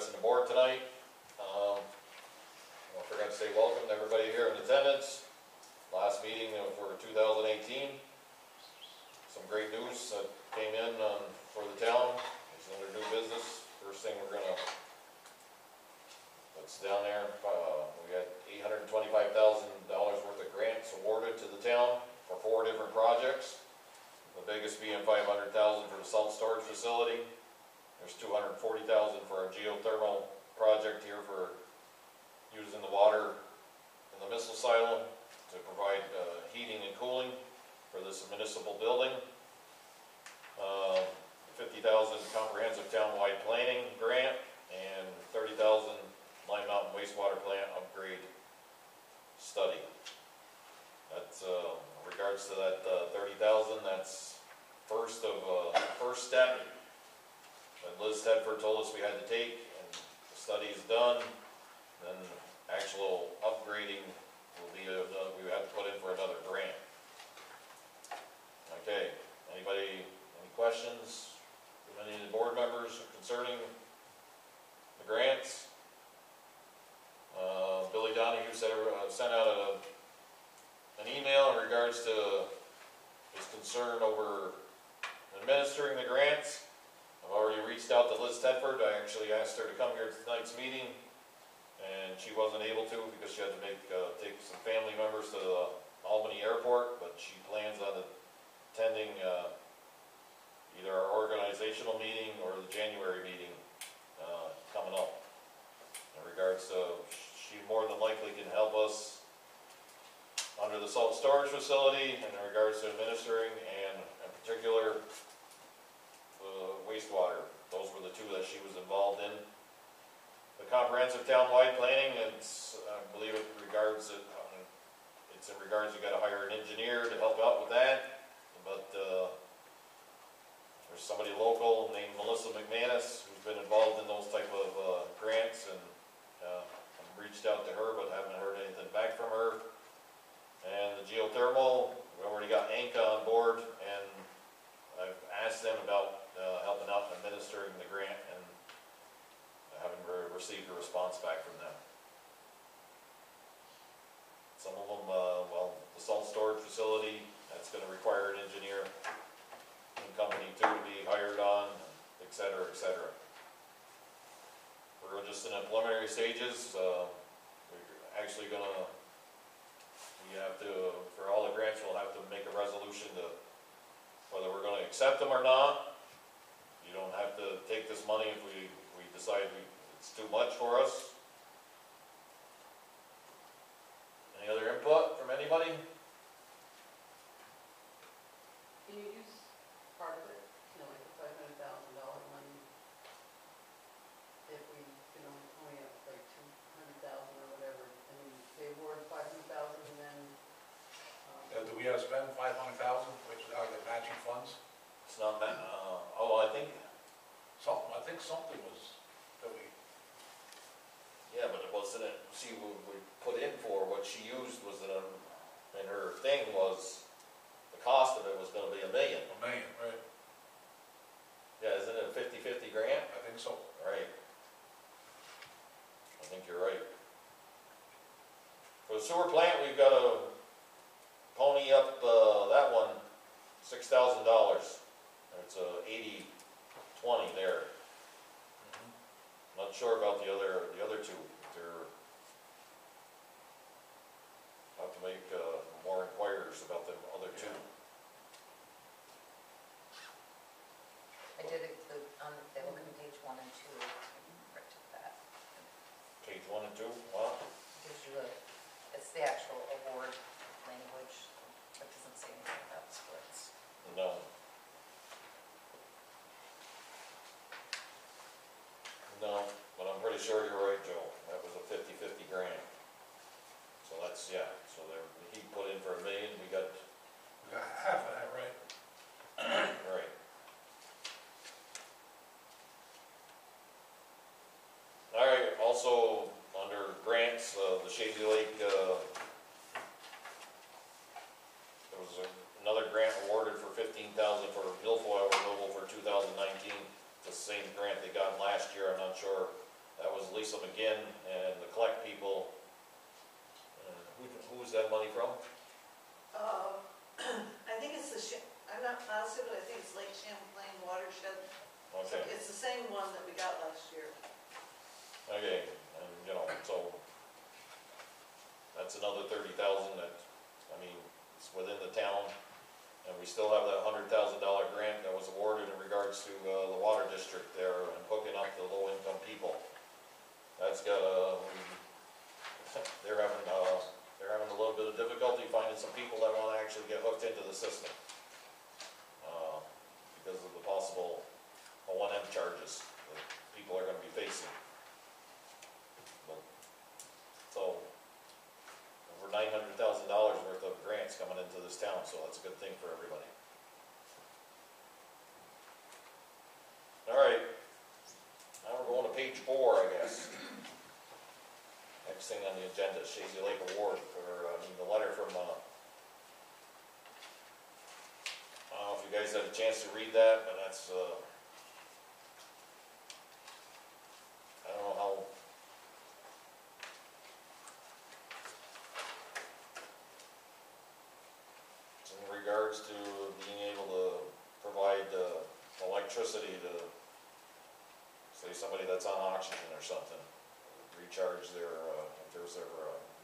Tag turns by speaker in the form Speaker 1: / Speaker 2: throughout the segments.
Speaker 1: addressing the board tonight. I forgot to say welcome to everybody here in attendance. Last meeting for 2018. Some great news that came in for the town. It's under new business. First thing we're gonna, that's down there, we had $825,000 worth of grants awarded to the town for 4 different projects. The biggest being $500,000 for the salt storage facility. There's $240,000 for our geothermal project here for using the water in the missile silo to provide heating and cooling for this municipal building. 50,000 comprehensive townwide planning grant and 30,000 Lime Mountain wastewater plant upgrade study. That's in regards to that 30,000. That's first step that Liz Tedford told us we had to take, and the study is done. Then actual upgrading will be we have to put in for another grant. Okay, anybody, any questions from any of the board members concerning the grants? Billy Donahue sent out an email in regards to his concern over administering the grants. I've already reached out to Liz Tedford. I actually asked her to come here to tonight's meeting, and she wasn't able to because she had to take some family members to the Albany airport, but she plans on attending either our organizational meeting or the January meeting coming up. In regards to, she more than likely can help us under the salt storage facility in regards to administering, and in particular wastewater. Those were the 2 that she was involved in. The comprehensive townwide planning, it's, I believe it regards it, it's in regards you got to hire an engineer to help out with that, but there's somebody local named Melissa McManus who's been involved in those type of grants, and I've reached out to her but haven't heard anything back from her. And the geothermal, we already got ANCA on board, and I've asked them about helping out in administering the grant, and I haven't received a response back from them. Some of them, well, the salt storage facility, that's going to require an engineer and company too to be hired on, etc., etc. We're just in the preliminary stages. We're actually going to, we have to, for all the grants, we'll have to make a resolution to whether we're going to accept them or not. You don't have to take this money if we decide it's too much for us. Any other input from anybody?
Speaker 2: Can you use part of it, like the $500,000 money, if we can only have like $200,000 or whatever, and they award $500,000 and then.
Speaker 3: Do we have to spend $500,000, which is out of the matching funds?
Speaker 1: It's not that. Oh, I think
Speaker 3: something was that we.
Speaker 1: Yeah, but it wasn't it. See, what we put in for what she used was that, and her thing was the cost of it was going to be $1 million.
Speaker 3: $1 million, right?
Speaker 1: Yeah, isn't it a 50-50 grant?
Speaker 3: I think so.
Speaker 1: Right. I think you're right. For the sewer plant, we've got to pony up that one $6,000. It's a 80-20 there. Not sure about the other 2. They're have to make more inquiries about the other 2.
Speaker 4: I did include on they look on page 1 and 2. Right to that.
Speaker 1: Page 1 and 2. Wow.
Speaker 4: Gives you it's the actual award language. It doesn't say anything about splits.
Speaker 1: No. No, but I'm pretty sure you're right, Joe. That was a 50-50 grant. So that's, yeah. So there, he put in for $1 million. We got
Speaker 3: Half of that, right?
Speaker 1: right. All right. Also under grants, the Shady Lake. There was another grant awarded for $15,000 for milfoil removal for 2019. The same grant they got last year. I'm not sure release them again, and the collect people, who's that money from?
Speaker 5: I think it's I'm not positive, but I think it's Lake Champlain Watershed.
Speaker 1: Okay,
Speaker 5: It's the same one that we got last year.
Speaker 1: okay, and, so, that's another 30,000 that, I mean, it's within the town, and we still have that $100,000 grant that was awarded in regards to, the water district there, and hooking up the low-income people. That's got they're having a little bit of difficulty finding some people that wanna actually get hooked into the system. Because of the possible O&M charges that people are gonna be facing. So, over $900,000 worth of grants coming into this town, so that's a good thing for everybody. All right, now we're going to page 4, I guess. Next thing on the agenda, Shazy Lake Award for, the letter from, I don't know if you guys had a chance to read that, but that's, I don't know how. It's in regards to being able to provide, electricity to, say, somebody that's on oxygen or something. Recharge their, if there's a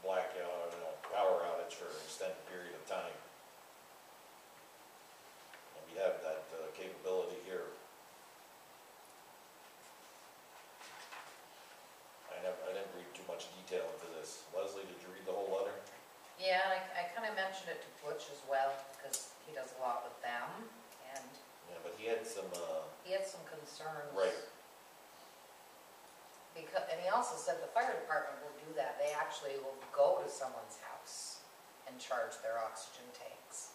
Speaker 1: blackout, power outage for an extended period of time. And we have that capability here. I didn't read too much detail into this. Leslie, did you read the whole letter?
Speaker 4: Yeah, I kind of mentioned it to Butch as well, because he does a lot with them, and
Speaker 1: Yeah, but he had some,
Speaker 4: he had some concerns.
Speaker 1: right,
Speaker 4: And he also said the fire department will do that. They actually will go to someone's house and charge their oxygen tanks.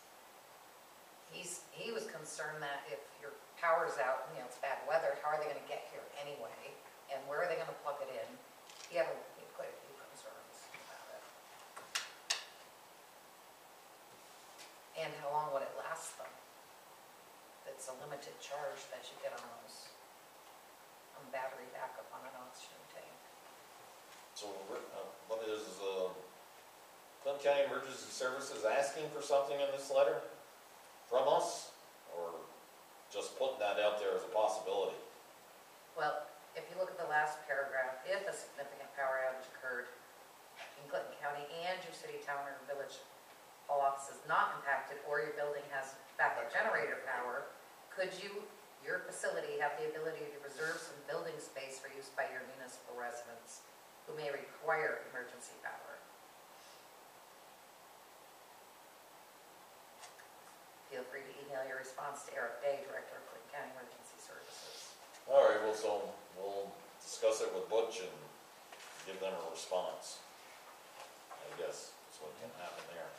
Speaker 4: He was concerned that if your power's out, it's bad weather, how are they gonna get here anyway? And where are they gonna plug it in? He had quite a few concerns about it. And how long would it last them? It's a limited charge that you get on those, on battery backup on an oxygen tank.
Speaker 1: so what is, Clinton County Emergency Services asking for something in this letter from us? Or just putting that out there as a possibility?
Speaker 4: Well, if you look at the last paragraph, if a significant power outage occurred in Clinton County and your city, town, or village hall office is not impacted, or your building has backup generator power, could your facility have the ability to reserve some building space for use by your municipal residents who may require emergency power? Feel free to email your response to Eric Day, Director of Clinton County Emergency Services.
Speaker 1: All right, well, so we'll discuss it with Butch and give them a response. I guess that's what can happen there.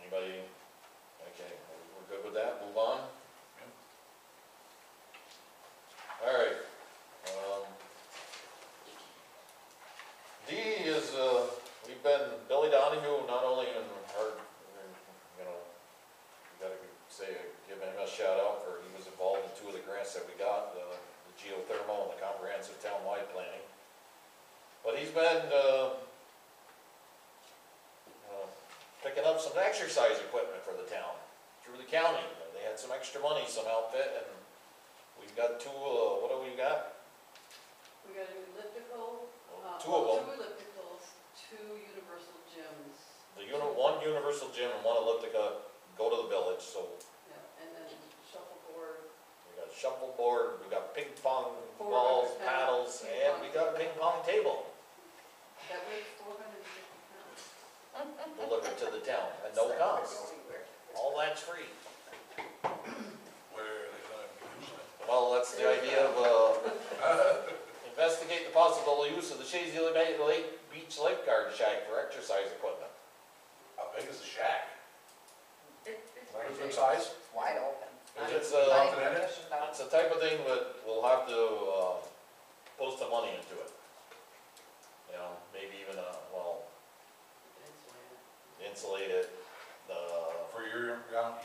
Speaker 1: Anybody? Okay, we're good with that, move on? All right. D is, we've been, Billy Donahue, not only in our, we gotta give him a shout out for, he was involved in 2 of the grants that we got, the geothermal and the comprehensive townwide planning. But he's been, picking up some exercise equipment for the town, through the county. They had some extra money, some outfit, and we've got 2, what do we got?
Speaker 2: We got an elliptical,
Speaker 1: 2 of them.
Speaker 2: 2 ellipticals, 2 universal gyms.
Speaker 1: One universal gym and 1 elliptica go to the village, so
Speaker 2: Yeah, and then shuffleboard.
Speaker 1: we got shuffleboard, we got ping pong
Speaker 2: 400
Speaker 1: balls,
Speaker 2: pound
Speaker 1: paddles,
Speaker 2: ping
Speaker 1: and
Speaker 2: pong
Speaker 1: we got a ping pong table
Speaker 2: That weighs 450 pounds.
Speaker 1: delivered to the town at no cost. All that's free.
Speaker 3: Where are they gonna use it?
Speaker 1: Well, that's the idea of, investigate the possible use of the Shazy Lake Beach Lifeguard Shack for exercise equipment.
Speaker 3: How big is the shack?
Speaker 2: It's
Speaker 3: What
Speaker 2: pretty
Speaker 3: is it
Speaker 2: big.
Speaker 3: size?
Speaker 4: It's wide open.
Speaker 1: It's,
Speaker 4: Not even
Speaker 3: in it?
Speaker 4: conditioned out.
Speaker 1: it's the type of thing that we'll have to, put some money into it. Maybe even, insulate it,
Speaker 3: For year-round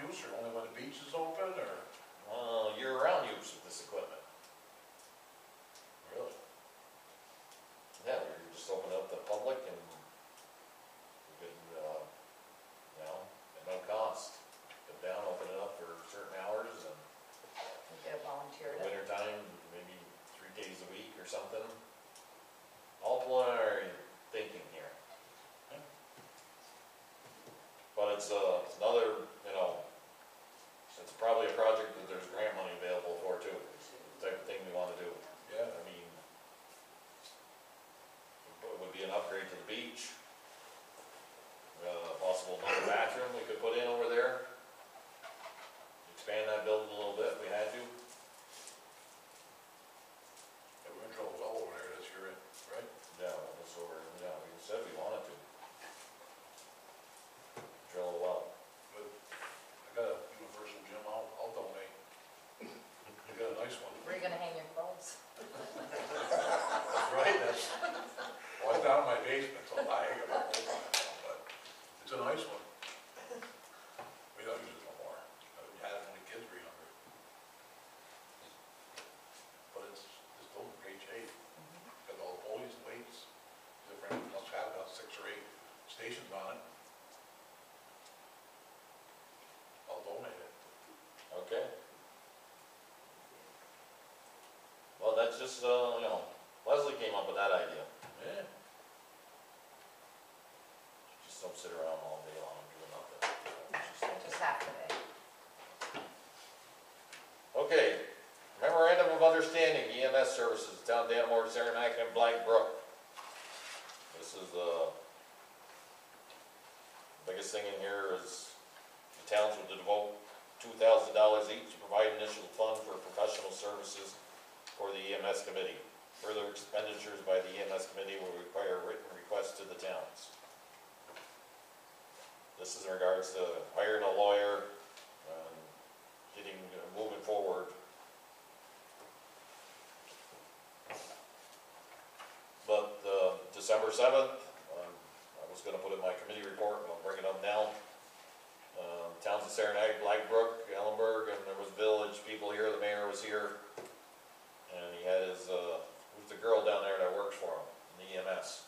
Speaker 3: use, or only when the beach is open, or?
Speaker 1: year round, use of this equipment. Really? Yeah, we just open it up to the public and we can, you know, at no cost, come down, open it up for certain hours and
Speaker 4: We get volunteered.
Speaker 1: winter time, maybe 3 days a week or something. All preliminary thinking here. But it's another, you know, it's probably a project that there's grant money available for too. It's the type of thing we wanna do.
Speaker 3: Yeah.
Speaker 1: I mean, it would be an upgrade to the beach. Possible another bathroom we could put in over there. Expand that building a little bit if we had to.
Speaker 3: Yeah, we're in trouble well over there this year, right?
Speaker 1: Yeah, that's what yeah, we said we wanted to. Drill a well.
Speaker 3: But I got a universal gym, I'll donate. I got a nice one.
Speaker 4: Where are you gonna hang your clothes?
Speaker 3: That's right, well, it's down in my basement, so I hang it up all the time, but it's a nice one. We don't use it no more. We had it when the kids were younger. But it's still in great shape. Got all the pulleys, weights, different, must have about 6 or 8 stations on it. I'll donate it.
Speaker 1: Okay. Well, that's just, you know, Leslie came up with that idea.
Speaker 3: Yeah.
Speaker 1: Just don't sit around all day long doing nothing.
Speaker 4: Just half the day.
Speaker 1: Okay, memorandum of understanding, EMS services, town Dannemora, Saranac, and Black Brook. This is the biggest thing in here is the towns would devote $2,000 each to provide initial fund for professional services for the EMS committee. Further expenditures by the EMS committee will require written requests to the towns. This is in regards to hiring a lawyer, getting, moving forward. But December 7th, I was going to put in my committee report, and I'll bring it up now. Towns of Saranac, Black Brook, Ellenberg, and there was village people here, the mayor was here. And he had his, who's the girl down there that works for him, in the EMS.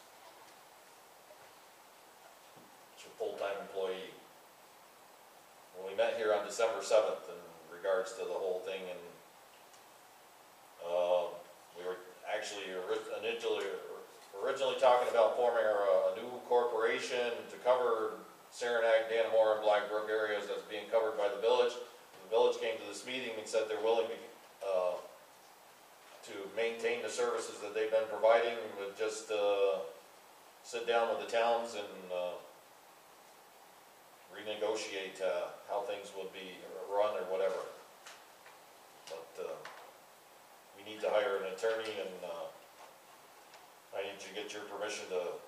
Speaker 1: She's a full-time employee. Well, we met here on December 7th in regards to the whole thing, and we were actually originally talking about forming a new corporation to cover Saranac, Dannemora, and Black Brook areas that's being covered by the village. The village came to this meeting and said they're willing to maintain the services that they've been providing, but just sit down with the towns and renegotiate how things would be run or whatever. But we need to hire an attorney, and I need to get your permission to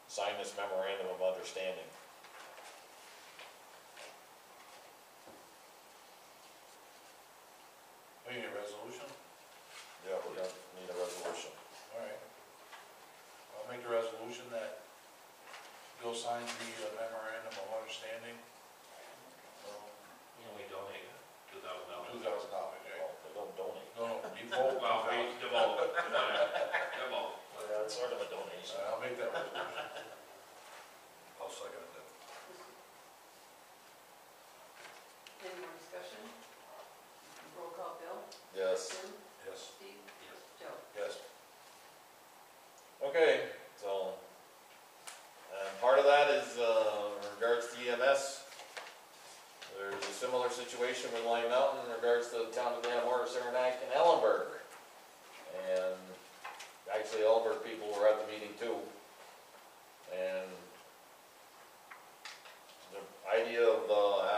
Speaker 1: sign this memorandum of understanding.
Speaker 3: We need a resolution?
Speaker 1: Yeah, we're gonna need a resolution.
Speaker 3: All right. I'll make the resolution that Bill signs the memorandum of understanding.
Speaker 6: You know, we donate $2,000.
Speaker 3: $2,000, right?
Speaker 1: Well, they don't donate.
Speaker 3: No, you vote.
Speaker 6: Well, we devote, devote.
Speaker 1: Yeah, it's sort of a donation.
Speaker 3: I'll make that resolution. I'll second that.
Speaker 2: Any more discussion? Roll call, Bill?
Speaker 1: Yes.
Speaker 2: Tim?
Speaker 3: Yes.
Speaker 2: Steve?
Speaker 6: Yes.
Speaker 2: Joe?
Speaker 3: Yes.
Speaker 1: Okay, so, part of that is, in regards to EMS. There's a similar situation with Lime Mountain in regards to the town of Dannemora, Saranac, and Ellenberg. And actually, Ellenberg people were at the meeting too. And the idea of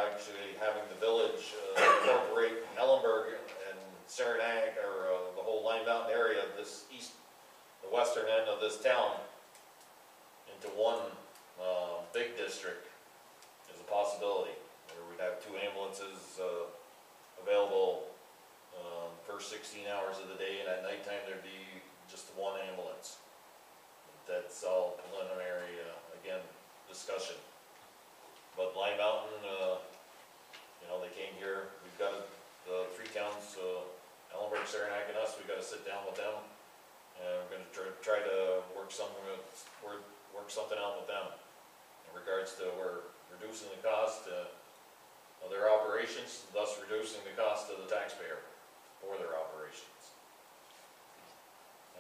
Speaker 1: actually having the village incorporate Ellenberg and Saranac, or the whole Lime Mountain area, this the western end of this town, into one big district is a possibility, where we'd have 2 ambulances available first 16 hours of the day, and at nighttime there'd be just 1 ambulance. That's all preliminary, again, discussion. But Lime Mountain, you know, they came here. We've got the 3 towns, sit down with them, and we're gonna try to work something out with them in regards to we're reducing the cost of their operations, thus reducing the cost to the taxpayer for their operations.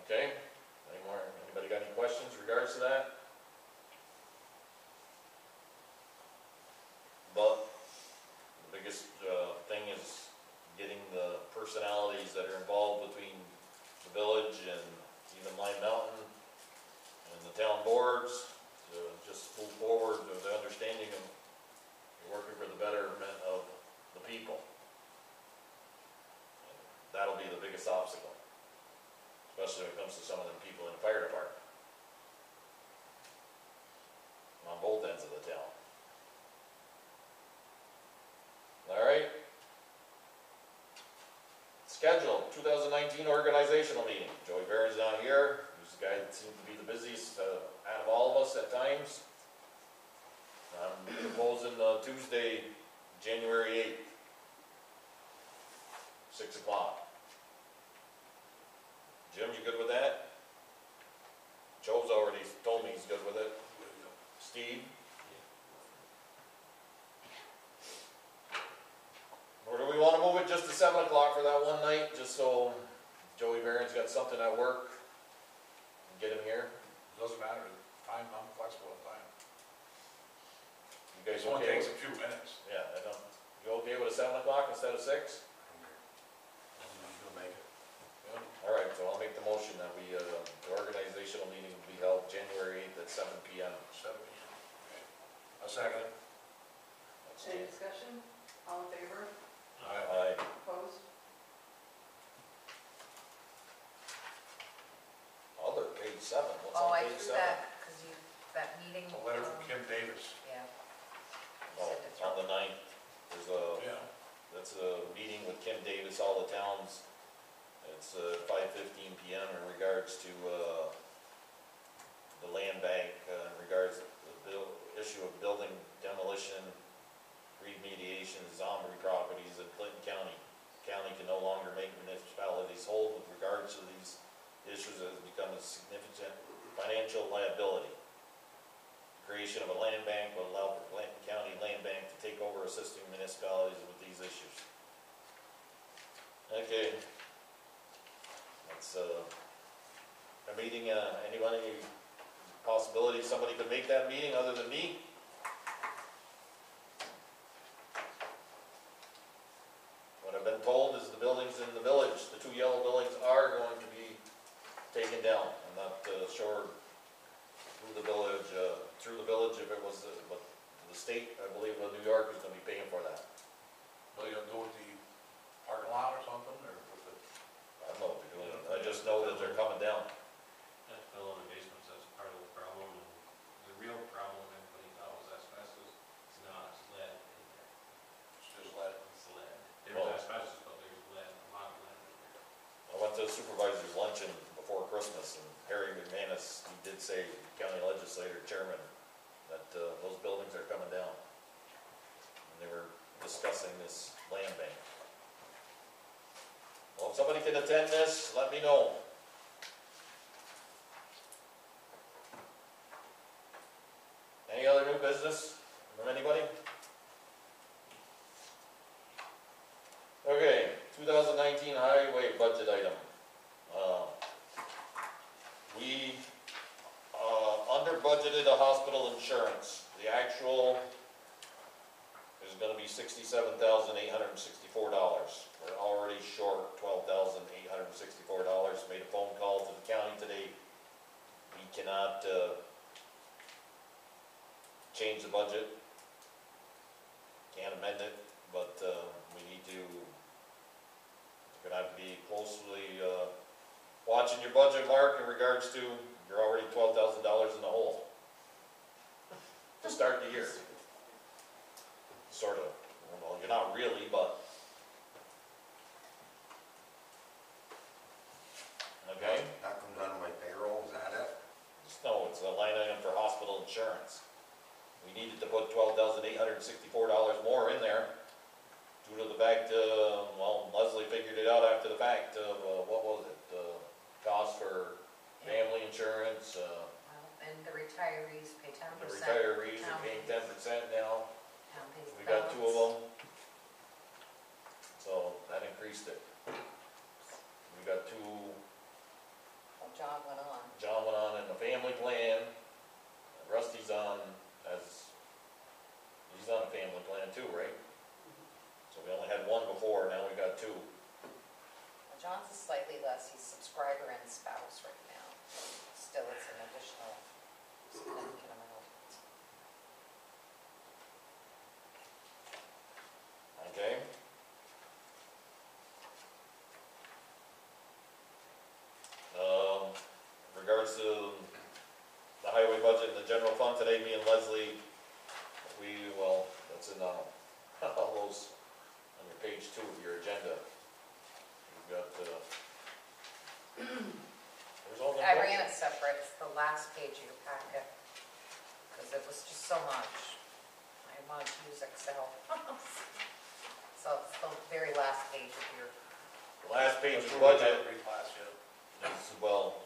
Speaker 1: Okay, anybody got any questions in regards to that? But the biggest thing is getting the personalities that are involved between the village and even Lime Mountain and the town boards to just move forward with the understanding of you're working for the betterment of the people. That'll be the biggest obstacle, especially when it comes to some of the people in the fire department on both ends of the town. All right. Schedule 2019 organizational meeting. Joey Barron's not here. He's the guy that seems to be the busiest out of all of us at times. I'm proposing Tuesday, January 8th, 6 o'clock. Jim, you good with that? Joe's already told me he's good with it. Steve? Or do we want to move it just to 7 o'clock for that one night, just so Joey Barron's got something at work? And get him here?
Speaker 3: Doesn't matter, time, I'm flexible on time.
Speaker 1: You guys
Speaker 3: This one
Speaker 1: okay?
Speaker 3: takes a few minutes.
Speaker 1: Yeah, I don't. You okay with a 7 o'clock instead of 6?
Speaker 3: You'll make it.
Speaker 1: All right, so I'll make the motion that we, the organizational meeting will be held January 8th at 7 p.m.
Speaker 3: 7 p.m. Okay. A second.
Speaker 2: Any discussion? All in favor?
Speaker 1: Aye.
Speaker 2: Opposed?
Speaker 1: Other, page 7, what's
Speaker 4: Oh,
Speaker 1: on
Speaker 4: I
Speaker 1: page
Speaker 4: threw
Speaker 1: 7?
Speaker 4: that, because that meeting.
Speaker 3: A letter from Kim Davis.
Speaker 4: Yeah.
Speaker 1: Oh,
Speaker 4: Send it
Speaker 1: on
Speaker 4: through.
Speaker 1: the 9th, there's a,
Speaker 3: Yeah.
Speaker 1: that's a meeting with Kim Davis, all the towns. It's 5:15 p.m. in regards to the land bank, in regards to the issue of building demolition, remediation, zombie properties in Clinton County. County can no longer make municipalities whole with regards to these issues that have become a significant financial liability. Creation of a land bank will allow for Clinton County Land Bank to take over assisting municipalities with these issues. Okay. That's a meeting, anybody, possibility somebody could make that meeting other than me? What I've been told is the buildings in the village, the 2 yellow buildings are going to be taken down. I'm not sure through the village if it was, but the state, I believe, of New York is going to be paying for that.
Speaker 3: What are you gonna do with the parking lot or something, or with the?
Speaker 1: I don't know what they're doing. I just know that they're coming down.
Speaker 6: That fill in the basements, that's part of the problem, and the real problem everybody knows asbestos, it's not, it's lead in there.
Speaker 3: It's just let it.
Speaker 6: It's lead. There's asbestos, but there's lead, a lot of lead in there.
Speaker 1: I went to a supervisor's luncheon before Christmas, and Harry McManus, he did say, county legislator chairman, that those buildings are coming down. And they were discussing this land bank. Well, if somebody can attend this, let me know. Any other new business from anybody? Okay, 2019 highway budget item. We under budgeted a hospital insurance. The actual is gonna be $67,864. We're already short $12,864. Made a phone call to the county today. We cannot change the budget. Can't amend it, but we need to, you're gonna have to be closely watching your budget, Mark, in regards to, you're already $12,000 in the hole to start the year. Sort of. Well, you're not really, but. Okay?
Speaker 7: That comes out of my payroll, is that it?
Speaker 1: No, it's a line item for hospital insurance. We needed to put $12,864 more in there due to the fact, well, Leslie figured it out after the fact of, what was it? family insurance,
Speaker 4: And the retirees pay 10%.
Speaker 1: the retirees are
Speaker 4: Town
Speaker 1: paying
Speaker 4: pays-
Speaker 1: 10% now.
Speaker 4: Town pays the
Speaker 1: We got two of
Speaker 4: balance.
Speaker 1: them. So that increased it. We got two,
Speaker 4: Oh, John went on.
Speaker 1: John went on in the family plan, Rusty's on he's on a family plan too, right? So we only had one before, now we got two.
Speaker 4: Well, John's is slightly less, he's subscriber and spouse right now. Still, it's an additional significant amount.
Speaker 1: Okay? Regards to the highway budget and the general fund today, me and Leslie, that's in, all those, on your page 2 of your agenda. You've got, there's all the.
Speaker 4: I ran it separate, it's the last page of your packet, because it was just so much. I wanted to use Excel. So it's the very last page of your,
Speaker 1: The last page of the
Speaker 3: Approving
Speaker 1: budget
Speaker 3: that reclass, yeah.
Speaker 1: is,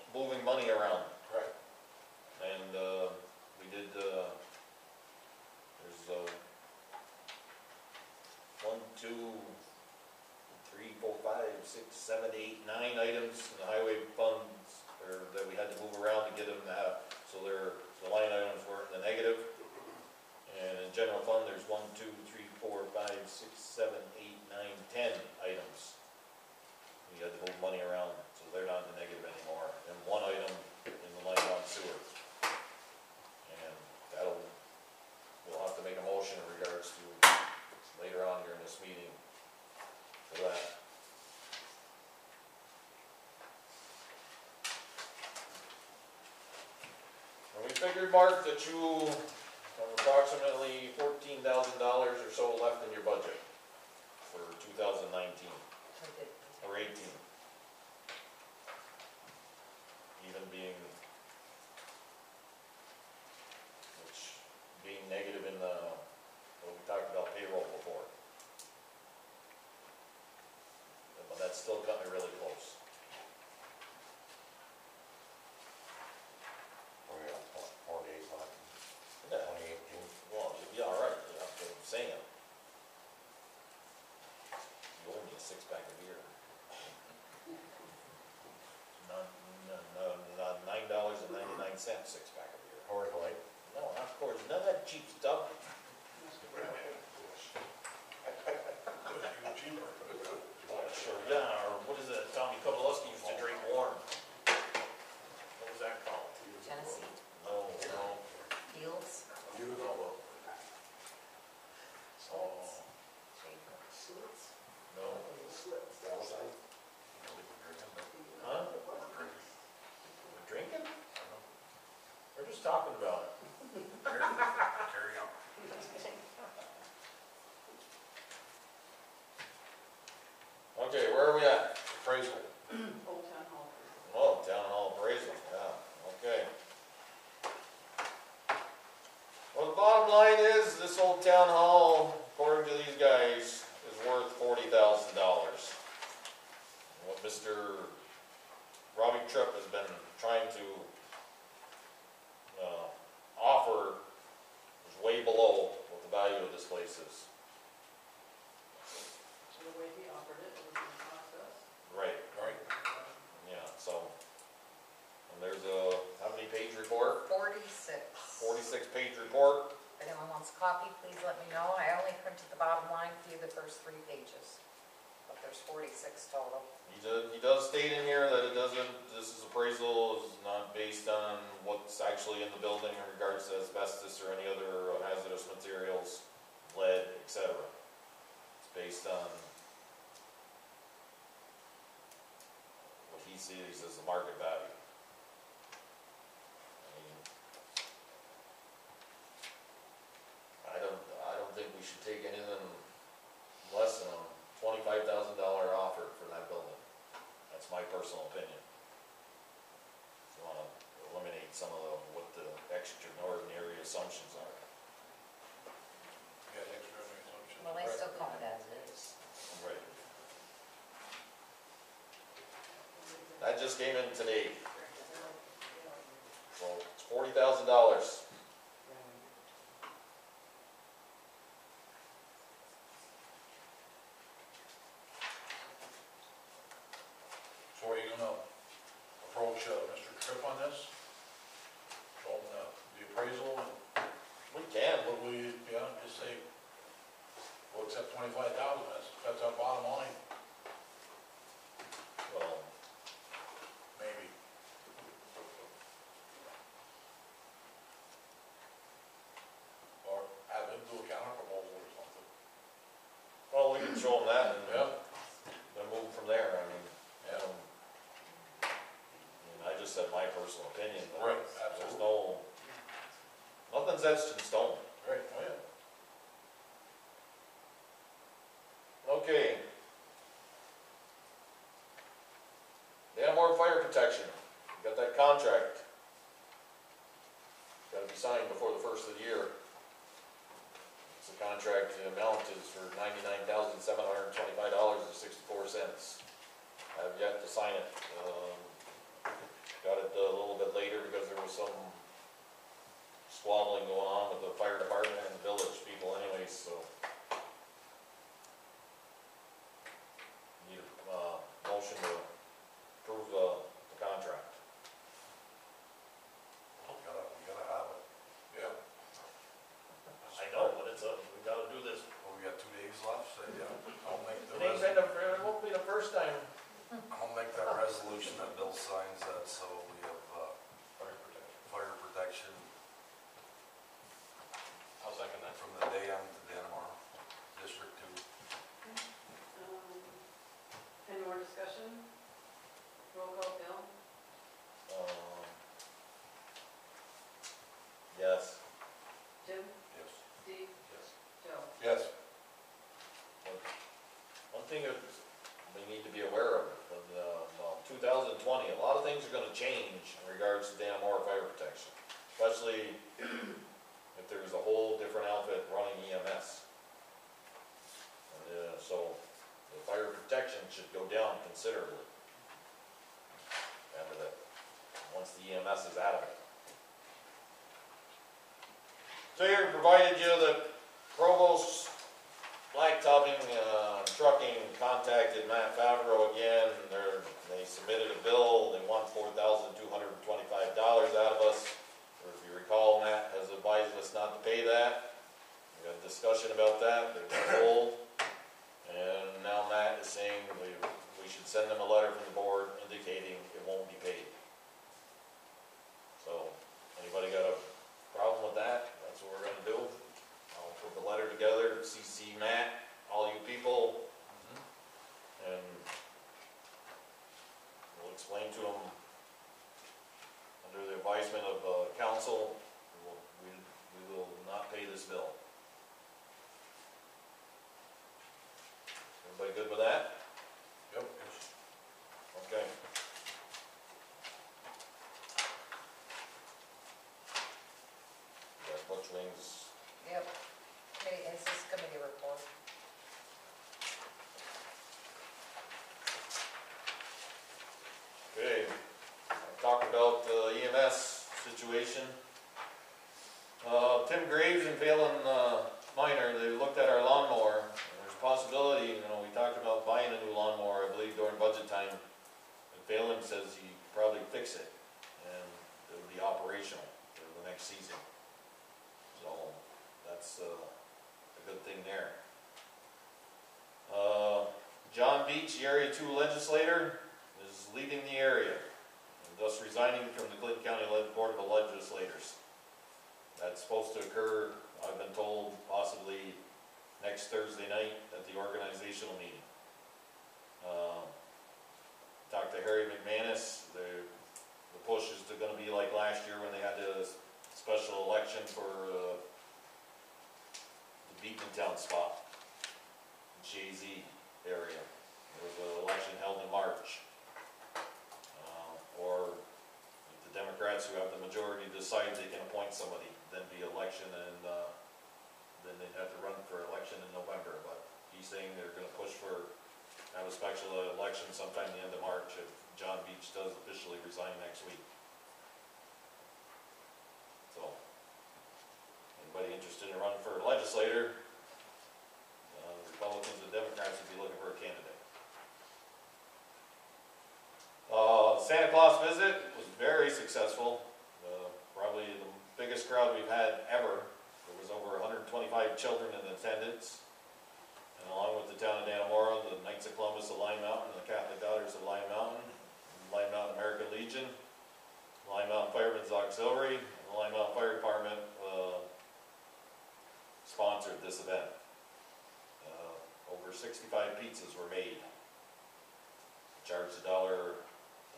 Speaker 1: moving money around.
Speaker 3: Correct.
Speaker 1: And, we did, there's, 1, 2, 3, 4, 5, 6, 7, 8, 9 items in the highway funds, that we had to move around to get them to have, so the line items were in the negative. And in general fund, there's 1, 2, 3, 4, 5, 6, 7, 8, 9, 10 items. We had to move money around, so they're not in the negative anymore. And one item in the line on sewer. And we'll have to make a motion in regards to later on during this meeting for that. And we figured, Mark, that you have approximately $14,000 or so left in your budget for 2019 or 18. Even being negative in what we talked about payroll before. But that's still got me really close.
Speaker 7: We got 4 days left,
Speaker 1: Yeah.
Speaker 7: 2018.
Speaker 1: Well, yeah, all right, yeah, that's what I'm saying. You owe me a 6-pack of beer. Not $9.99 6-pack of beer.
Speaker 7: Coors Light.
Speaker 1: No, of course, none of that cheap stuff. Sure, yeah, or what is it, Tommy Kowalski used to drink warm. What was that called?
Speaker 4: Tennessee,
Speaker 1: No.
Speaker 4: Fields,
Speaker 2: Slits.
Speaker 1: No.
Speaker 2: Slits.
Speaker 1: Huh? We're drinking? We're just talking about it.
Speaker 3: Carry on.
Speaker 1: Okay, where are we at?
Speaker 3: Appraisal.
Speaker 2: Old Town Hall.
Speaker 1: Oh, town hall appraisal, yeah, okay. Well, the bottom line is, this old town hall, according to these guys, is worth $40,000. What Mr. Robbie Tripp has been trying to offer is way below what the value of this place is.
Speaker 2: So the way he offered it was in process.
Speaker 1: Right,
Speaker 3: Right.
Speaker 1: yeah, so, and there's a, how many page report?
Speaker 4: 46.
Speaker 1: 46-page report.
Speaker 4: If anyone wants a copy, please let me know. I only printed the bottom line for you, the first 3 pages. But there's 46 total.
Speaker 1: He does state in here that this appraisal is not based on what's actually in the building in regards to asbestos or any other hazardous materials, lead, etc. It's based on what he sees as the market value. I don't think we should take anything less than a $25,000 offer for that building. That's my personal opinion. If you want to eliminate some of what the extraordinary assumptions are.
Speaker 3: Yeah, extraordinary assumption.
Speaker 4: Well, I still call it as is.
Speaker 1: Right. That just came in today. $40,000.
Speaker 3: So are you gonna approach Mr. Tripp on this? Show him the appraisal and
Speaker 1: We can,
Speaker 3: what we, just say, we'll accept 25,000, that's our bottom line,
Speaker 1: well,
Speaker 3: maybe. Or have him do a counter proposal or something.
Speaker 1: well, we can show them that and
Speaker 3: Yeah.
Speaker 1: then move from there, I mean,
Speaker 3: Yeah.
Speaker 1: I just said my personal opinion, but
Speaker 3: Right,
Speaker 1: there's
Speaker 3: absolutely.
Speaker 1: nothing's etched in stone.
Speaker 3: Right, oh yeah.
Speaker 1: Okay. Dannemora Fire Protection, got that contract. Gotta be signed before the first of the year. It's a contract, the amount is for $99,725.64. I have yet to sign it. Got it a little bit later because there was some squabbling going on with the fire department and the village people anyways, so. Need a motion to approve the contract.
Speaker 7: We gotta have it.
Speaker 3: Yeah.
Speaker 1: I know, but we gotta do this.
Speaker 7: Well, we got 2 days left, so yeah, I'll make
Speaker 1: It ain't been it won't be the first time.
Speaker 7: I'll make that resolution that Bill signs that, so we have, fire protection
Speaker 6: I'll second that.
Speaker 7: from the dam to Dannemora, District 2.
Speaker 2: Any more discussion? Roll call, Bill?
Speaker 1: Yes.
Speaker 2: Jim?
Speaker 7: Yes.
Speaker 2: Steve?
Speaker 6: Yes.
Speaker 2: Joe?
Speaker 3: Yes.
Speaker 1: One thing that we need to be aware of, 2020, a lot of things are gonna change in regards to Dannemora fire protection, especially if there's a whole different outfit running EMS. So the fire protection should go down considerably. After that, once the EMS is out of it. So here, provided you the Provost Blacktopping Trucking contacted Matt Favreau again. They submitted a bill. They want $4,225 out of us. Or if you recall, Matt has advised us not to pay that. We had a discussion about that. They were told. And now Matt is saying we should send them a letter from the board indicating it won't be paid. So, anybody got a problem with that? That's what we're gonna do. I'll put the letter together, CC Matt, all you people, and we'll explain to them, under the advisement of council, we will not pay this bill. Everybody good with that?
Speaker 3: Yep.
Speaker 1: Okay. Got Butch Wings.
Speaker 4: Yep. Okay, is this committee report?
Speaker 1: Okay, I talked about the EMS situation. Tim Graves and Phelan Minor, they looked at our lawnmower, and there's a possibility, we talked about buying a new lawnmower, I believe during budget time. And Phelan says he could probably fix it, and it would be operational for the next season. So, that's a good thing there. John Beach, the Area 2 legislator, is leaving the area, and thus resigning from the Clinton County Board of Legislators. That's supposed to occur, I've been told, possibly next Thursday night at the organizational meeting. Talked to Harry McManus. The push is going to be like last year when they had the special election for the Beatontown spot in Shazy area. There was an election held in March. Or if the Democrats who have the majority decide they can appoint somebody, then be election, and then they'd have to run for election in November. But he's saying they're going to push for, have a special election sometime the end of March if John Beach does officially resign next week. interested in running for legislator, Republicans and Democrats would be looking for a candidate. Santa Claus visit was very successful. Probably the biggest crowd we've had ever. There was over 125 children in attendance. And along with the town of Dannemora, the Knights of Columbus of Lime Mountain, the Catholic Daughters of Lime Mountain, Lime Mountain American Legion, Lime Mountain Firemen's Auxiliary, and the Lime Mountain Fire Department sponsored this event. Over 65 pizzas were made. Charged $1 a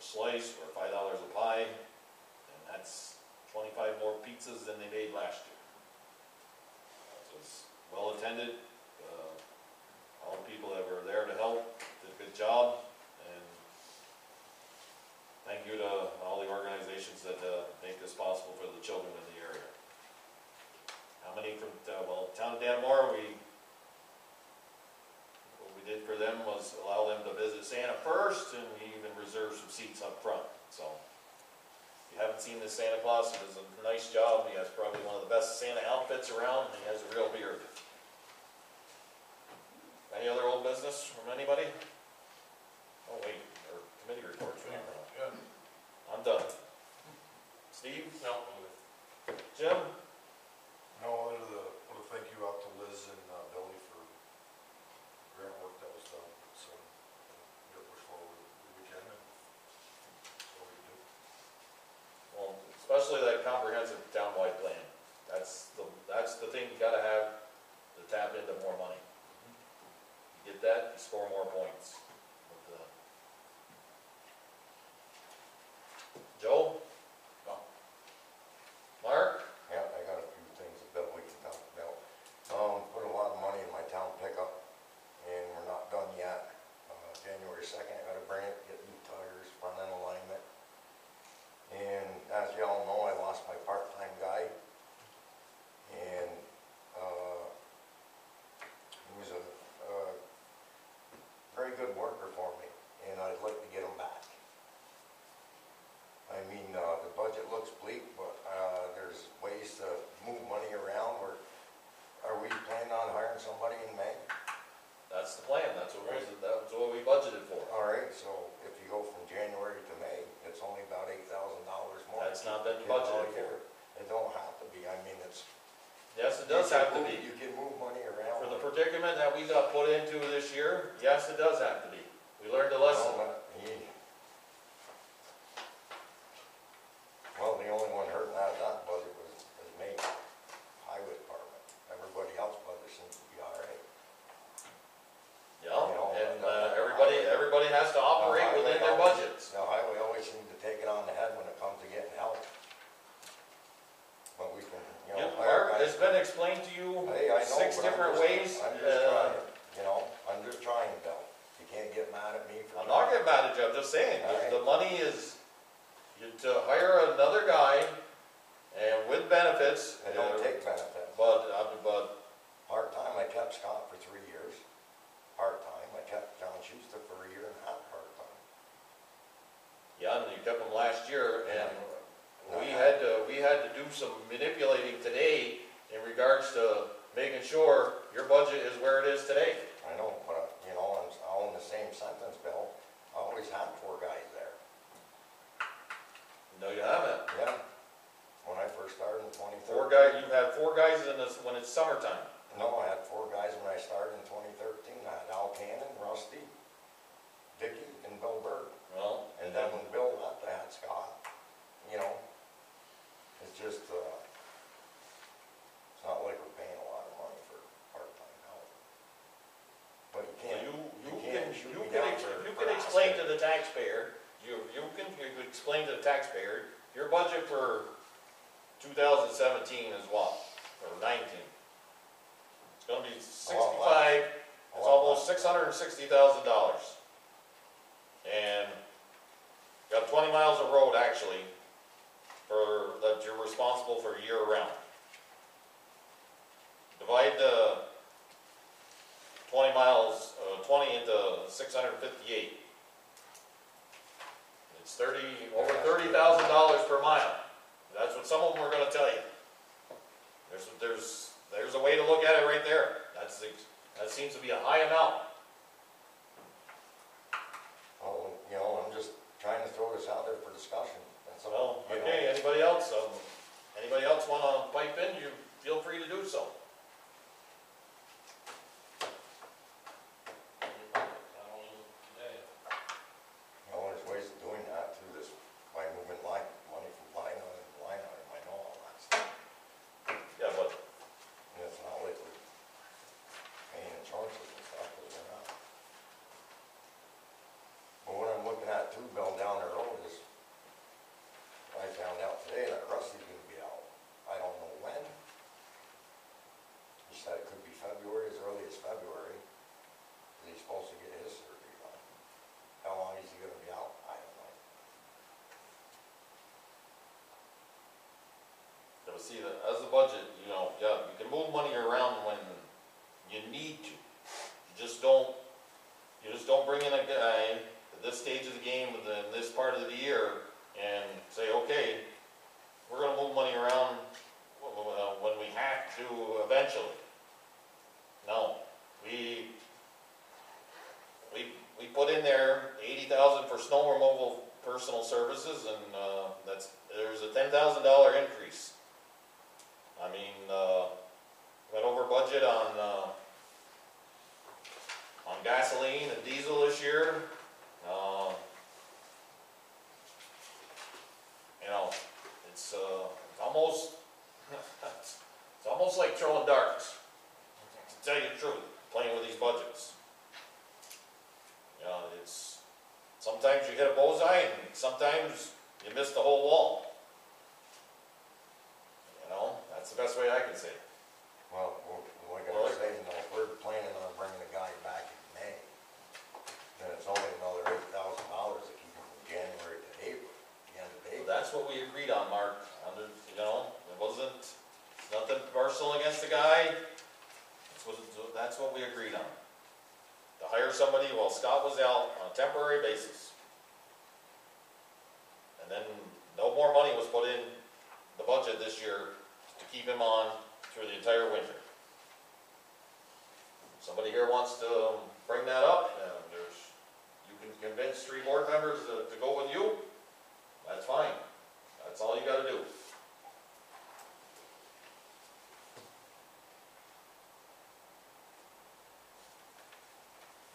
Speaker 1: slice or $5 a pie, and that's 25 more pizzas than they made last year. So it was well attended. All the people that were there to help did a good job, and thank you to all the organizations that make this possible for the children in the area. How many from, town of Dannemora, what we did for them was allow them to visit Santa first, and we even reserved some seats up front. So, if you haven't seen this Santa Claus, he does a nice job. He has probably one of the best Santa outfits around, and he has a real beard. Any other old business from anybody? Oh wait, or committee reports.
Speaker 3: Yeah.
Speaker 1: I'm done. Steve?
Speaker 6: No, I'm good.
Speaker 1: Jim?
Speaker 7: No, other than a thank you out to Liz and Billy for grant work that was done, so we're gonna push forward the weekend, and that's what we do.
Speaker 1: Well, especially that comprehensive townwide plan. That's the thing you gotta have to tap into more money. You get that, you score more points. But, Joe?
Speaker 3: No.
Speaker 1: Mark?
Speaker 8: Yeah, I got a few things that we can talk about. Put a lot of money in my town pickup, and we're not done yet. January 2nd, I gotta bring it, get new tires, front end alignment. And as y'all know, I lost my part-time guy. And, he was a very good worker for me, and I'd like to get him back. I mean, the budget looks bleak, but there's ways to move money around. Are we planning on hiring somebody in May?
Speaker 1: That's the plan. That's what we budgeted for.
Speaker 8: All right, so if you go from January to May, it's only about $8,000 more.
Speaker 1: That's not been
Speaker 8: You get all
Speaker 1: budgeted
Speaker 8: year.
Speaker 1: for.
Speaker 8: It don't have to be. I mean, it's.
Speaker 1: Yes, it does have to be.
Speaker 8: You can move money around.
Speaker 1: For the predicament that we got put into this year, yes, it does have to be. We learned a lesson.
Speaker 8: Well, the only one hurting out of that budget was me, highway department. Everybody else budget seems to be all right.
Speaker 1: Yeah, and everybody has to operate within their budgets.
Speaker 8: The highway always seems to take it on the head when it comes to getting help. But we can,
Speaker 1: Yeah,
Speaker 8: hire
Speaker 1: Mark,
Speaker 8: guys.
Speaker 1: it's been explained to you
Speaker 8: Hey, I know,
Speaker 1: 6
Speaker 8: but
Speaker 1: different ways.
Speaker 8: I'm just trying, I'm just trying, Bill. You can't get mad at me for.
Speaker 1: I'm not getting mad at you, I'm just saying,
Speaker 8: All right.
Speaker 1: the money is, to hire another guy, and with benefits.
Speaker 8: I don't take benefits.
Speaker 1: But,
Speaker 8: Part-time, I kept Scott for 3 years. Part-time, I kept John Schuster for a year and a half part-time.
Speaker 1: yeah, and you kept them last year, and we had to do some manipulating today in regards to making sure your budget is where it is today.
Speaker 8: I know, but, I'm all in the same sentence, Bill. I always had 4 guys there.
Speaker 1: No, you haven't.
Speaker 8: Yeah. When I first started in 2013.
Speaker 1: 4 guys, you have 4 guys in this, when it's summertime.
Speaker 8: No, I had 4 guys when I started in 2013. I had Al Cannon, Rusty, Vicky, and Bill Berg.
Speaker 1: Well,
Speaker 8: And then when Bill left, I had Scott. It's just, it's not like we're paying a lot of money for part-time help. But you can't,
Speaker 1: you
Speaker 8: can't
Speaker 1: can,
Speaker 8: shoot
Speaker 1: you
Speaker 8: me
Speaker 1: can,
Speaker 8: down
Speaker 1: ex-
Speaker 8: for
Speaker 1: you can
Speaker 8: asking.
Speaker 1: explain to the taxpayer, you can explain to the taxpayer, your budget for 2017 is what, or 19? It's gonna be 65, it's almost $660,000. And you got 20 miles of road actually, that you're responsible for year round. Divide the 20 miles, 20 into 658. It's over $30,000 per mile. That's what some of them are gonna tell you. there's a way to look at it right there. That seems to be a high amount.
Speaker 8: Well, you know, I'm just trying to throw this out there for discussion, that's all.
Speaker 1: Well,
Speaker 8: you know.
Speaker 1: okay, anybody else wanna pipe in, you feel free to do so.
Speaker 8: You know, there's ways of doing that through this, by moving money from line item to line item, I know all that stuff.
Speaker 1: Yeah, but
Speaker 8: And it's not like we're paying insurances and stuff, because we're not. But what I'm looking at too, Bill, down the road is, I found out today that Rusty's gonna be out. I don't know when. He said it could be February, as early as February. He's supposed to get his surgery done. How long is he gonna be out? I don't know.
Speaker 1: Yeah, but see, as a budget, yeah, you can move money around when you need to. You just don't bring in a guy at this stage of the game, within this part of the year, and say, okay, we're gonna move money around when we have to eventually. No, we put in there 80,000 for snow removal personal services, and there's a $10,000 increase. I mean, went over budget on gasoline and diesel this year. It's almost it's almost like throwing darts. To tell you the truth, playing with these budgets. It's sometimes you hit a bullseye, and sometimes you miss the whole wall. That's the best way I can say it.
Speaker 8: Well, like I was saying, if we're planning on bringing the guy back in May, then it's only another $8,000 to keep him from January to April, the end of
Speaker 1: So
Speaker 8: April.
Speaker 1: that's what we agreed on, Mark. It wasn't, it's nothing personal against the guy. That's what we agreed on. To hire somebody while Scott was out on a temporary basis. And then no more money was put in the budget this year to keep him on through the entire winter. Somebody here wants to bring that up, and you can convince 3 board members to go with you, that's fine. That's all you gotta do.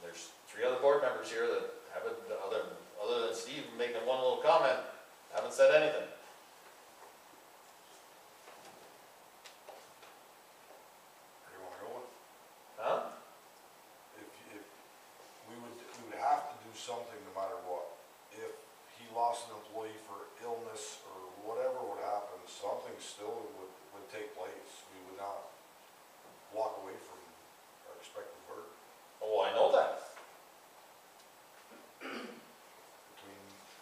Speaker 1: There's 3 other board members here that haven't, other than Steve making one little comment, haven't said anything.
Speaker 7: Where do you wanna go with?
Speaker 1: Huh?
Speaker 7: If we would have to do something no matter what. If he lost an employee for illness or whatever would happen, something still would take place. We would not walk away from our expected work.
Speaker 1: Oh, I know that.
Speaker 7: Between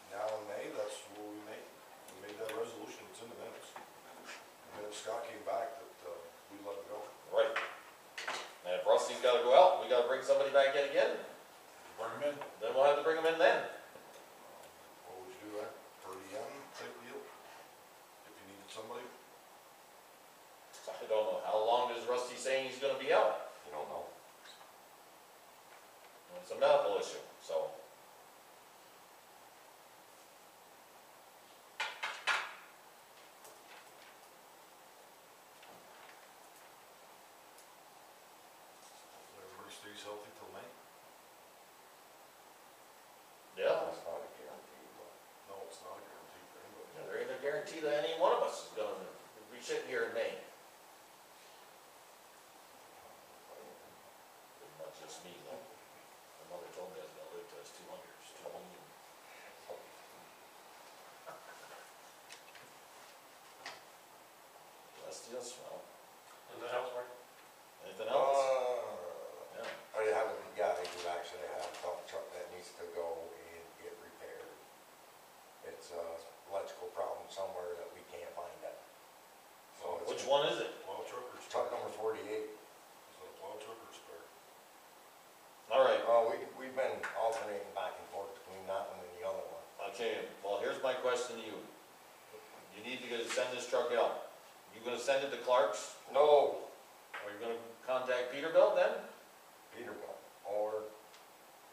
Speaker 7: now and May, that's what we made. We made that resolution, it's in the minutes. And then Scott came back that, we let him go.
Speaker 1: Right. And if Rusty's gotta go out, we gotta bring somebody back in again,
Speaker 3: Bring him in.
Speaker 1: then we'll have to bring him in then.
Speaker 7: What would you do that? Per diem type deal? If you needed somebody?
Speaker 1: I don't know, how long is Rusty saying he's gonna be out?
Speaker 8: You don't know.
Speaker 1: It's a medical issue, so.
Speaker 7: Everybody stays healthy till May?
Speaker 1: Yeah,
Speaker 8: That's not a guarantee, but.
Speaker 7: No, it's not a guarantee for anybody.
Speaker 1: there ain't a guarantee that any one of us is gonna be sitting here in May. Not just me, though. My mother told me I was gonna live till I was 200, it's too long. That's just, well,
Speaker 6: Anything else, Mark?
Speaker 1: anything else? Yeah.
Speaker 8: I have a guy who actually has a dump truck that needs to go and get repaired. It's a electrical problem somewhere that we can't find it. So it's
Speaker 1: Which one is it?
Speaker 7: Plow truck or
Speaker 8: truck
Speaker 7: spare?
Speaker 8: number 48.
Speaker 7: Is it a plow truck or spare?
Speaker 1: All right,
Speaker 8: We've been alternating back and forth between that one and the other one.
Speaker 1: okay, well, here's my question to you. You need to send this truck out. You gonna send it to Clark's?
Speaker 8: No,
Speaker 1: Are you gonna contact Peterbilt then?
Speaker 8: Peterbilt, or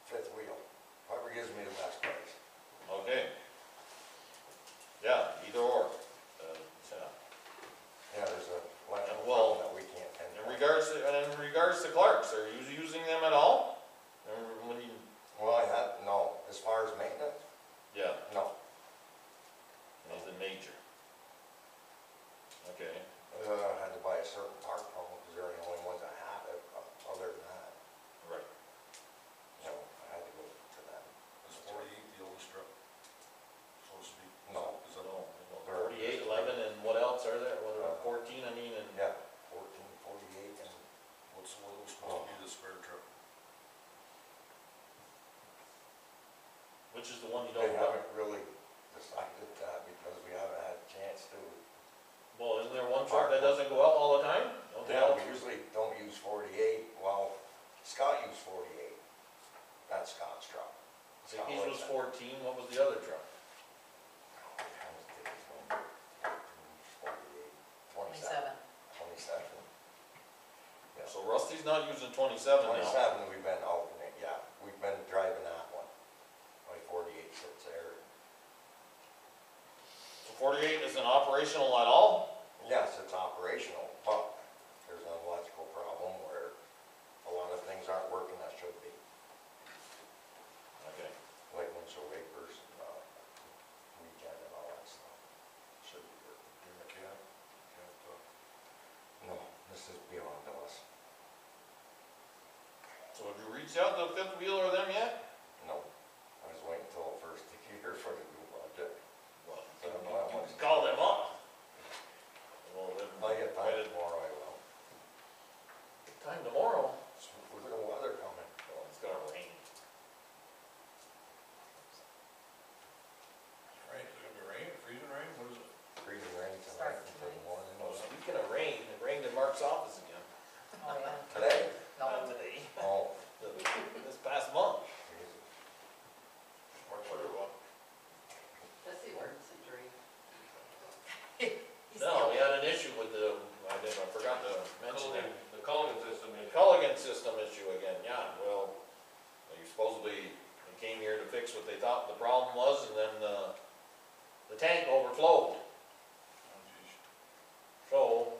Speaker 8: fifth wheel, whoever gives me the best price.
Speaker 1: Okay. Yeah, either or. Yeah.
Speaker 8: Yeah, there's a electrical
Speaker 1: Well,
Speaker 8: problem that we can't
Speaker 1: In
Speaker 8: pinpoint.
Speaker 1: regards to Clark's, are you using them at all? When you,
Speaker 8: Well, I had, no, as far as maintenance,
Speaker 1: yeah,
Speaker 8: no.
Speaker 1: nothing major. Okay,
Speaker 8: I had to buy a certain part from them, because they're the only ones that have it, other than that,
Speaker 1: right.
Speaker 8: so I had to go to them.
Speaker 7: Is 48 the oldest truck, so to speak?
Speaker 8: No.
Speaker 7: Is that
Speaker 1: No,
Speaker 7: all?
Speaker 1: 48, 11, and what else are there? What are 14, I mean, and,
Speaker 8: Yeah, 14, 48, and
Speaker 7: What's supposed to be the spare truck?
Speaker 1: which is the one you
Speaker 8: they
Speaker 1: don't
Speaker 8: haven't
Speaker 1: want?
Speaker 8: really decided that, because we haven't had a chance to.
Speaker 1: Well, isn't there one truck that doesn't go out all the time? Don't they
Speaker 8: Yeah,
Speaker 1: all?
Speaker 8: we usually don't use 48, well, Scott used 48, that's Scott's truck. Scott
Speaker 1: His was
Speaker 8: likes that.
Speaker 1: 14, what was the other truck?
Speaker 8: I always get his number. 48,
Speaker 4: 27.
Speaker 8: 27. Yeah.
Speaker 1: So Rusty's not using 27 now.
Speaker 8: 27, we've been alternate, yeah, we've been driving that one. My 48 sits there.
Speaker 1: So 48 isn't operational at all?
Speaker 8: Yes, it's operational, but there's an electrical problem where a lot of things aren't working that should be.
Speaker 1: Okay.
Speaker 8: Like windshield wipers, weekend and all that stuff. Should be working.
Speaker 7: Your mechanic? Can't,
Speaker 8: No, this is beyond us.
Speaker 1: So have you reached out to the fifth wheel or them yet?
Speaker 8: No, I was waiting until the first year for the new budget.
Speaker 1: Well,
Speaker 8: I don't know how much.
Speaker 1: call them up. Well, then,
Speaker 8: I get
Speaker 1: why
Speaker 8: time
Speaker 1: did-
Speaker 8: tomorrow, I will.
Speaker 1: time tomorrow?
Speaker 8: With the weather coming.
Speaker 1: Well, it's gonna rain.
Speaker 3: Right, is it gonna be rain, freezing rain, what is it?
Speaker 8: Freezing rain tonight
Speaker 4: Starts
Speaker 8: until the
Speaker 4: tonight.
Speaker 8: morning.
Speaker 1: Well, speaking of rain, it rained in Mark's office again.
Speaker 4: Oh, yeah.
Speaker 8: Today?
Speaker 1: Not
Speaker 4: No,
Speaker 1: today.
Speaker 8: Oh,
Speaker 1: This past month.
Speaker 8: Jesus.
Speaker 1: Or what it was.
Speaker 2: That's the emergency drain.
Speaker 4: he's
Speaker 1: No, we
Speaker 4: still,
Speaker 1: had an issue with I forgot to mention it.
Speaker 6: The Culligan system,
Speaker 1: The Culligan system issue again, yeah, well, you supposedly, they came here to fix what they thought the problem was, and then, the tank overflowed.
Speaker 3: Oh, geez.
Speaker 1: So,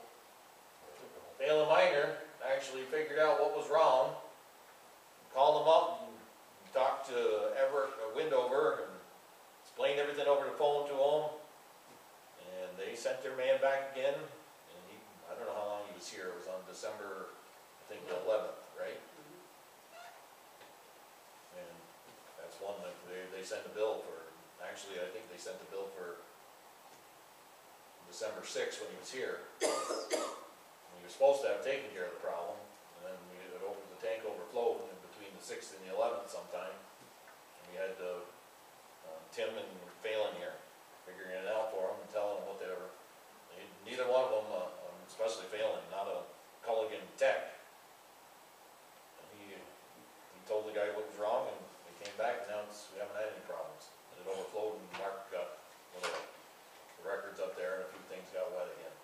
Speaker 1: Dale Minor actually figured out what was wrong, called them up and talked to Everett, Windover, and explained everything over the phone to them. And they sent their man back again, and he, I don't know how long he was here, it was on December, I think the 11th, right? And that's one that they sent a bill for, actually, I think they sent a bill for December 6th when he was here. And he was supposed to have taken care of the problem, and then the tank overflowed in between the 6th and the 11th sometime. And we had Tim and Phelan here, figuring it out for him and telling him what they were, neither one of them, especially Phelan, not a Culligan tech. And he told the guy what was wrong, and they came back, and now we haven't had any problems. And it overflowed, and Mark got one of the records up there, and a few things got wet again.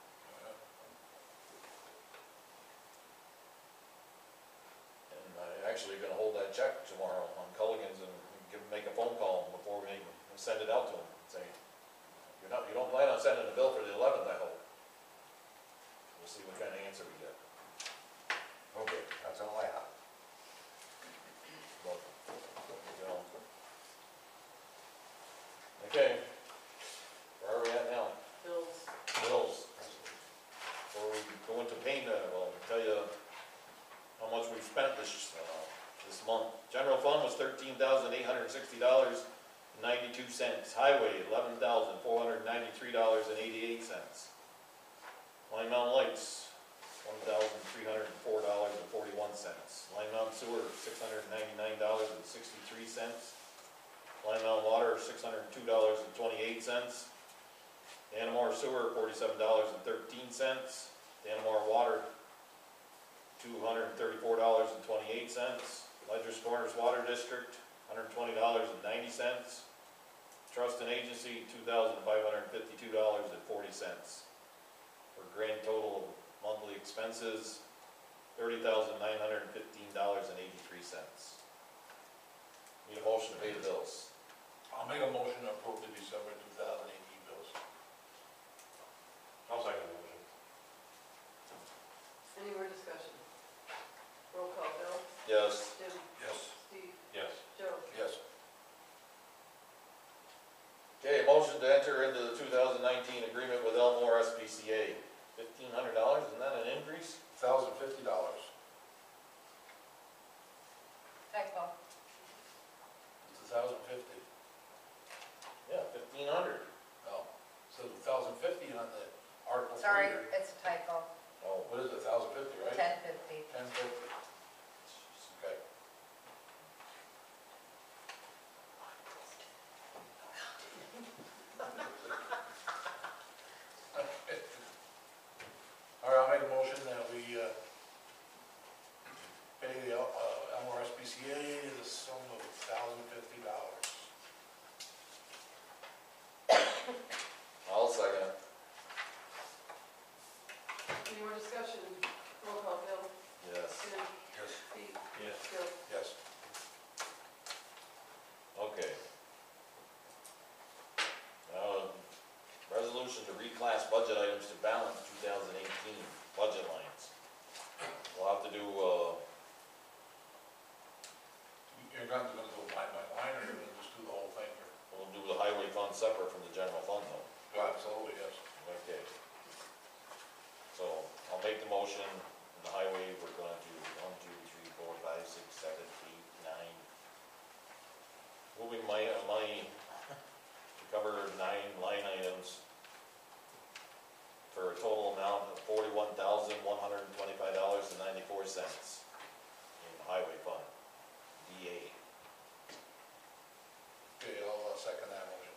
Speaker 1: And I'm actually gonna hold that check tomorrow on Culligan's and make a phone call before we send it out to him, and say, you don't plan on sending a bill for the 11th, I hope. We'll see what kind of answer we get.
Speaker 8: Okay, that's all I have.
Speaker 1: But, you know. Okay, where are we at now?
Speaker 2: Bills,
Speaker 1: Bills. Before we go into payment, well, I'll tell you how much we've spent this month. General fund was $13,860.92. Highway, $11,493.88. Line Mountain Lights, $1,304.41. Line Mountain Sewer, $699.63. Line Mountain Water, $602.28. Dannemora Sewer, $47.13. Dannemora Water, $234.28. Ledger's Corners Water District, $120.90. Trust and Agency, $2,552.40. For a grand total of monthly expenses, $30,915.83. Need a motion to pay the bills.
Speaker 3: I'll make a motion to approve the December 2018 bills.
Speaker 6: I'll second the motion.
Speaker 2: Any more discussion? Roll call, Bill?
Speaker 1: Yes.
Speaker 2: Jim?
Speaker 3: Yes.
Speaker 2: Steve?
Speaker 6: Yes.
Speaker 2: Joe?
Speaker 3: Yes.
Speaker 1: Okay, motion to enter into the 2019 agreement with Elmore SPCA. $1,500, isn't that an increase?
Speaker 3: $1,050.
Speaker 4: Typo.
Speaker 3: It's $1,050.
Speaker 1: Yeah, 1,500.
Speaker 3: Oh, so $1,050 on the Article 3.
Speaker 4: Sorry, it's a typo.
Speaker 1: Oh,
Speaker 3: What is it, $1,050, right?
Speaker 4: 1050.
Speaker 3: $10.50. Okay. All right, I'll make a motion that we pay the Elmore SPCA the sum of $1,050.
Speaker 1: I'll second it.
Speaker 2: Any more discussion? Roll call, Bill?
Speaker 1: Yes.
Speaker 2: Jim?
Speaker 3: Yes.
Speaker 2: Steve?
Speaker 6: Yes.
Speaker 2: Joe?
Speaker 3: Yes.
Speaker 1: Okay. Now, resolution to reclass budget items to balance 2018 budget lines. We'll have to do,
Speaker 3: You're not gonna go line by line, or you're gonna just do the whole thing, or?
Speaker 1: we'll do the highway fund separate from the general fund though.
Speaker 3: Absolutely, yes.
Speaker 1: Okay. So I'll make the motion, in the highway, we're gonna do 1, 2, 3, 4, 5, 6, 7, 8, 9. Moving money to cover 9 line items for a total amount of $41,125.94 in the highway fund, DA.
Speaker 3: Okay, I'll second that motion.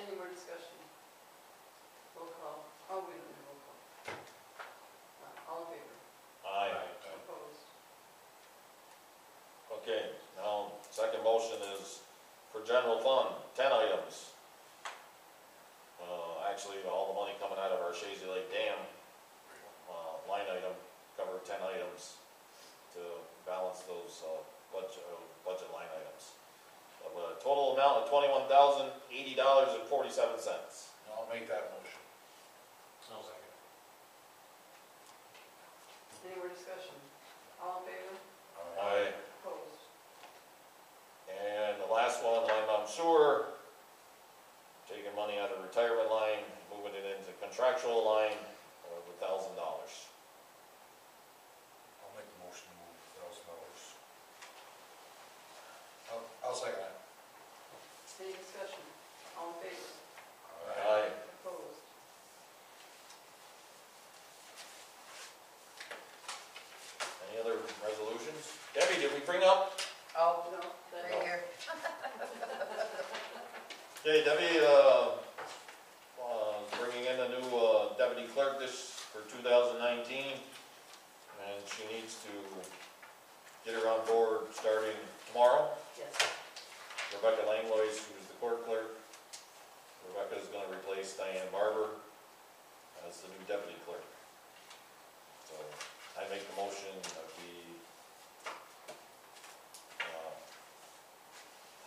Speaker 2: Any more discussion? Roll call. Oh, we don't have roll call. All in favor?
Speaker 1: Aye.
Speaker 2: Opposed?
Speaker 1: Okay, now, second motion is for general fund, 10 items. Actually, all the money coming out of our Shazy Lake Dam, line item, cover 10 items to balance those, budget line items. Of a total amount of $21,080.47.
Speaker 3: I'll make that motion.
Speaker 6: I'll second.
Speaker 2: Any more discussion? All in favor?
Speaker 1: Aye.
Speaker 2: Opposed?
Speaker 1: And the last one, line mountain sewer, taking money out of retirement line, moving it into contractual line of $1,000.
Speaker 7: I'll make the motion to move $1,000.
Speaker 3: I'll second that.
Speaker 2: Any discussion? All in favor?
Speaker 1: Aye.
Speaker 2: Opposed?
Speaker 1: Any other resolutions? Debbie, did we bring up?
Speaker 4: Oh,
Speaker 2: No, that's
Speaker 4: right here.
Speaker 1: Okay, Debbie, bringing in a new, deputy clerk for 2019. And she needs to get her on board starting tomorrow.
Speaker 2: Yes.
Speaker 1: Rebecca Langlois, who's the court clerk. Rebecca is gonna replace Diane Barber as the new deputy clerk. So I make the motion that we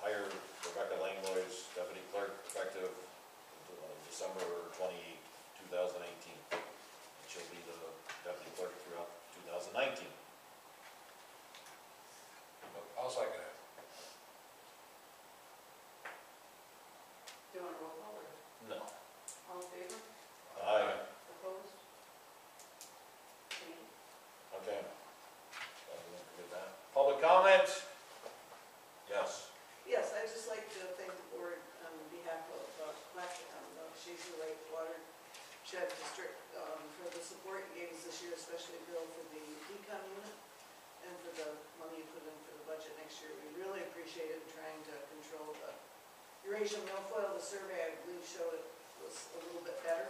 Speaker 1: hire Rebecca Langlois, deputy clerk, effective December 28, 2018. And she'll be the deputy clerk throughout 2019.
Speaker 3: I'll second it.
Speaker 2: Do you want a roll call or?
Speaker 1: No.
Speaker 2: All in favor?
Speaker 1: Aye.
Speaker 2: Opposed? Any?
Speaker 1: Okay. Don't forget that. Public comment? Yes.
Speaker 5: Yes, I'd just like to thank the board on behalf of the Shazy Lake Watershed District for the support you gave us this year, especially Bill for the decon unit and for the money you put in for the budget next year. We really appreciate it in trying to control the Eurasian milfoil. The survey, I believe, showed it was a little bit better.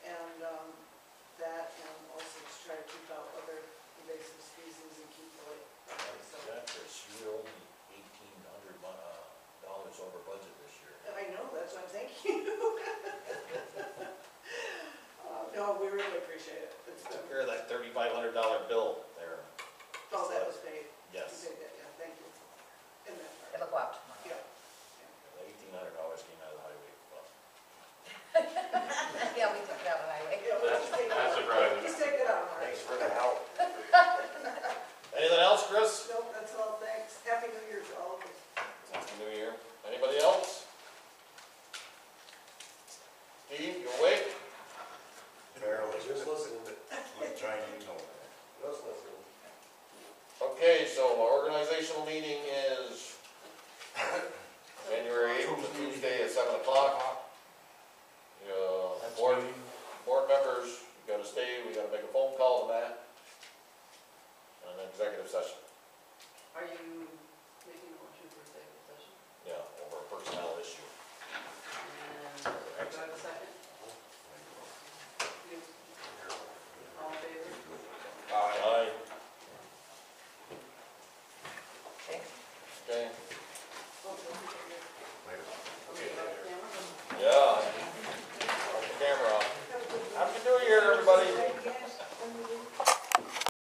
Speaker 5: And that, and also to try to keep out other invasive species and keep the lake. So,
Speaker 1: You're only $1,800 over budget this year.
Speaker 5: I know, that's what I'm thanking you. No, we really appreciate it. It's been
Speaker 1: Took care of that $3,500 so our organizational meeting is January 8th, Tuesday at 7 o'clock.
Speaker 7: Next
Speaker 1: Board,
Speaker 7: meeting,
Speaker 1: board members, you gotta stay, we gotta make a phone call to Matt. And an executive session,
Speaker 2: Are you making a motion for executive session?
Speaker 1: yeah, over a personnel issue.
Speaker 2: And do I have a second? You? All in favor?
Speaker 1: Aye.
Speaker 4: Okay.
Speaker 1: Okay,
Speaker 2: Oh, don't forget your-
Speaker 8: Later.
Speaker 2: okay, camera?
Speaker 1: yeah. Camera off. Happy New Year, everybody.